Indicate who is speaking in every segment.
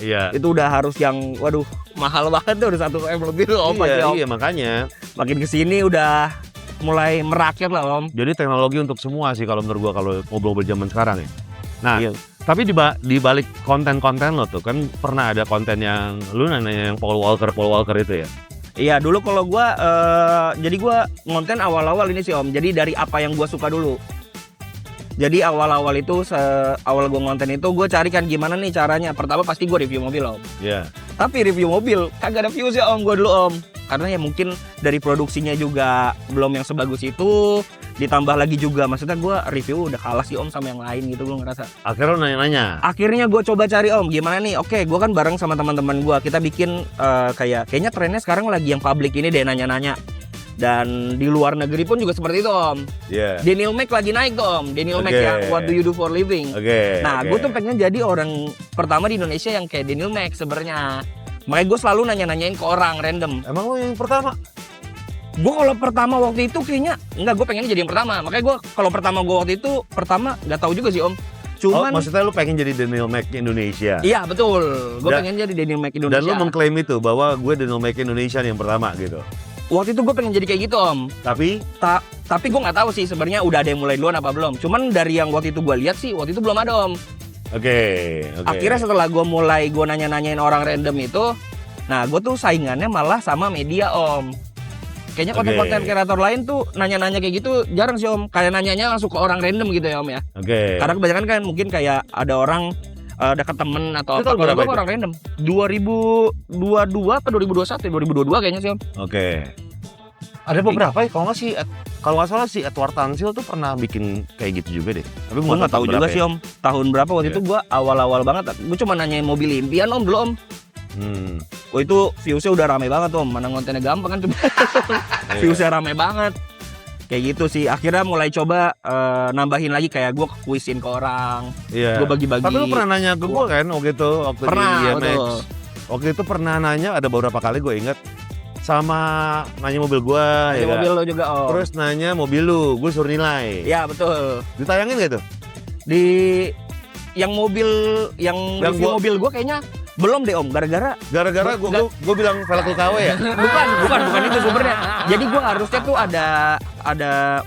Speaker 1: Iya.
Speaker 2: Itu udah harus yang waduh mahal banget tuh, udah 1 M lebih tuh Om.
Speaker 1: Iya makanya.
Speaker 2: Makin kesini udah mulai merakyat lah Om.
Speaker 1: Jadi teknologi untuk semua sih kalau menurut gua kalau mobil zaman sekarang ya. Nah,
Speaker 2: Iya.
Speaker 1: tapi di balik konten-konten lo tuh kan pernah ada konten yang lu nanya yang Paul Walker itu ya.
Speaker 2: Iya dulu kalau gua jadi gua ngonten awal-awal ini sih Om. Jadi dari apa yang gua suka dulu. Jadi awal-awal itu awal gua ngonten itu gua cari kan gimana nih caranya. Pertama pasti gua review mobil Om.
Speaker 1: Iya.
Speaker 2: Tapi review mobil kagak ada views ya Om gua dulu Om. Karena ya mungkin dari produksinya juga belum yang sebagus itu. Ditambah lagi juga maksudnya gua review udah kalah sih Om sama yang lain gitu gua ngerasa.
Speaker 1: Akhirnya lu nanya-nanya.
Speaker 2: Akhirnya gue coba cari Om gimana nih. Oke, gue kan bareng sama teman-teman gue. Kita bikin kayaknya trennya sekarang lagi yang public ini deh nanya-nanya. Dan di luar negeri pun juga seperti itu Om.
Speaker 1: Iya.
Speaker 2: Daniel Mac lagi naik tuh Om. Daniel Mac yang What Do You Do For Living. Nah, gue tuh pengen jadi orang pertama di Indonesia yang kayak Daniel Mac sebenarnya. Makanya gue selalu nanya-nanyain ke orang random.
Speaker 1: Emang lu yang pertama?
Speaker 2: Gue kalau pertama waktu itu kayaknya enggak, gue pengen jadi yang pertama. Makanya gue kalau pertama gue waktu itu pertama nggak tahu juga sih Om. Cuman
Speaker 1: maksudnya lu pengen jadi Daniel Mac Indonesia?
Speaker 2: Iya betul. Gue pengen jadi Daniel Mac Indonesia.
Speaker 1: Dan lu mengklaim itu bahwa gue Daniel Mac Indonesia yang pertama gitu.
Speaker 2: Waktu itu gue pengen jadi kayak gitu Om. Tapi gue nggak tahu sih sebenarnya udah ada yang mulai duluan apa belum. Cuman dari yang waktu itu gue lihat sih waktu itu belum ada Om.
Speaker 1: Oke.
Speaker 2: Akhirnya setelah gue nanya-nanyain orang random itu, nah gue tuh saingannya malah sama media Om. Kayaknya konten-konten kreator lain tuh nanya-nanya kayak gitu jarang sih Om. Kayak nanyanya langsung ke orang random gitu ya Om ya. Karena kebanyakan kan mungkin kayak ada orang dekat temen atau apa. Kalau gue orang random 2022 atau 2021 2022 kayaknya sih Om.
Speaker 1: Ada beberapa ya kalau nggak salah si Edward Tansil tuh pernah bikin kayak gitu juga deh. Tapi
Speaker 2: gue nggak tahu juga sih Om tahun berapa waktu itu. Gue awal-awal banget gue cuma nanyain mobil impian Om dulu Om. Itu viewsnya udah rame banget Om. Mana ngontennya gampang kan. Viewsnya rame banget. Kayak gitu sih. Akhirnya mulai coba nambahin lagi kayak gue kuisin ke orang. Gue bagi-bagi.
Speaker 1: Tapi lu pernah nanya ke gue kan waktu
Speaker 2: pernah,
Speaker 1: di IMX.
Speaker 2: betul.
Speaker 1: Waktu itu pernah nanya ada beberapa kali gue inget. Sama nanya mobil gue ya
Speaker 2: mobil lo juga Om.
Speaker 1: Terus nanya mobil lu, gue suruh nilai.
Speaker 2: Ya betul.
Speaker 1: Ditayangin gak tuh?
Speaker 2: Di yang mobil yang review mobil gue kayaknya belum deh Om, gara-gara gue bilang velg lu KW ya? bukan itu sumbernya. Jadi gue harusnya tuh ada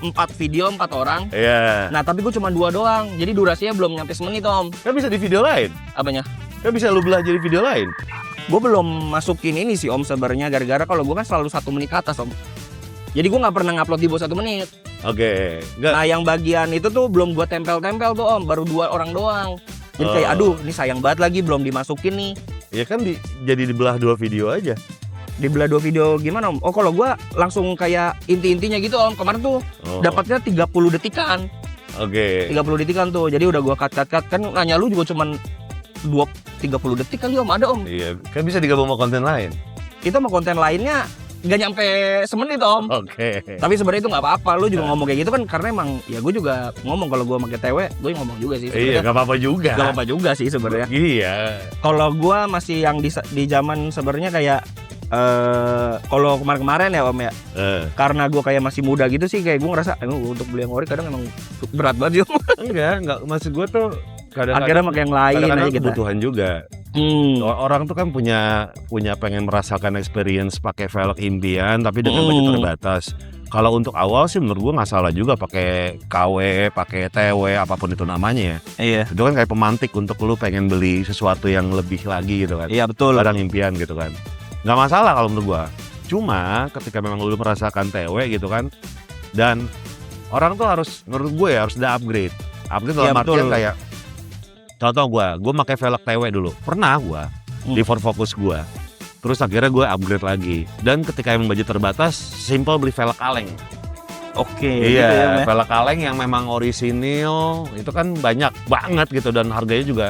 Speaker 2: 4 video 4 orang.
Speaker 1: Iya.
Speaker 2: Nah tapi gue cuma 2 doang, jadi durasinya belum nyampe semenit Om.
Speaker 1: Kan bisa di video lain.
Speaker 2: Apanya?
Speaker 1: Kan bisa lu belah jadi video lain.
Speaker 2: Gue belum masukin ini sih Om sebenarnya, gara-gara kalau gue kan selalu 1 menit ke atas Om. Jadi gue nggak pernah ngupload di bawah 1 menit. Nah yang bagian itu tuh belum gue tempel-tempel tuh Om, baru 2 orang doang. Jadi kayak aduh ini sayang banget lagi belum dimasukin nih.
Speaker 1: Ya kan jadi dibelah 2 video aja.
Speaker 2: Dibelah 2 video gimana Om? Oh kalau gue langsung kayak inti-intinya gitu Om. Kemarin tuh dapatnya 30 detikan. 30 detikan tuh. Jadi udah gue cut. Kan nanya lu juga cuman 30 detik kali Om, ada Om.
Speaker 1: Iya, kan bisa digabung sama konten lain.
Speaker 2: Itu sama konten lainnya nggak nyampe semenit Om. Tapi sebenarnya itu nggak apa-apa, lu juga ngomong kayak gitu kan karena emang ya gue juga ngomong kalau gue pakai TW, gue ngomong juga sih sebenarnya.
Speaker 1: Iya, nggak apa-apa juga.
Speaker 2: Nggak apa-apa juga sih sebenarnya.
Speaker 1: Iya.
Speaker 2: Kalau gue masih yang di zaman sebenarnya kayak kalau kemarin ya Om ya, karena gue kayak masih muda gitu sih, kayak gue ngerasa untuk beli yang ori kadang emang berat banget sih Om.
Speaker 1: Enggak maksud gue tuh
Speaker 2: akhirnya pakai yang lain aja gitu.
Speaker 1: Kebutuhan juga. Orang tuh kan punya pengen merasakan experience pakai velg impian tapi dengan budget terbatas. Kalau untuk awal sih menurut gue nggak salah juga pakai KW, pakai TW, apapun itu namanya ya.
Speaker 2: Iya.
Speaker 1: Itu kan kayak pemantik untuk lu pengen beli sesuatu yang lebih lagi gitu kan.
Speaker 2: Iya betul.
Speaker 1: Barang impian gitu kan. Nggak masalah kalau menurut gue. Cuma ketika memang lu merasakan TW gitu kan, dan orang tuh harus menurut gue ya harus ada upgrade. Upgrade dalam artian kayak contoh gue pakai velg TW dulu. Pernah gue di Ford Focus gue. Terus akhirnya gue upgrade lagi. Dan ketika emang budget terbatas, simple beli velg kaleng. Iya, gitu ya, velg kaleng yang memang orisinil itu kan banyak banget gitu dan harganya juga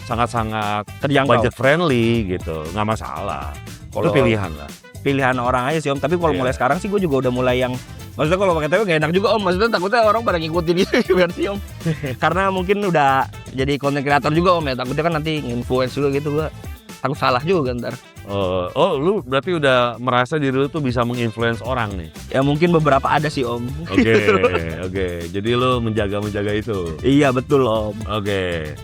Speaker 1: sangat-sangat budget friendly gitu, nggak masalah. Itu pilihan lah.
Speaker 2: Pilihan orang aja sih Om. Tapi kalau mulai sekarang sih gue juga udah mulai yang maksudnya kalau pakai TW gak enak juga Om. Maksudnya takutnya orang pada ngikutin itu versi Om. Karena mungkin udah jadi konten kreator juga Om ya. Takutnya kan nanti influence juga gitu, gue takut salah juga ntar.
Speaker 1: Lu berarti udah merasa diri lu tuh bisa menginfluence orang nih?
Speaker 2: Ya mungkin beberapa ada sih Om.
Speaker 1: Oke. Jadi lu menjaga itu?
Speaker 2: Iya betul Om.
Speaker 1: Oke.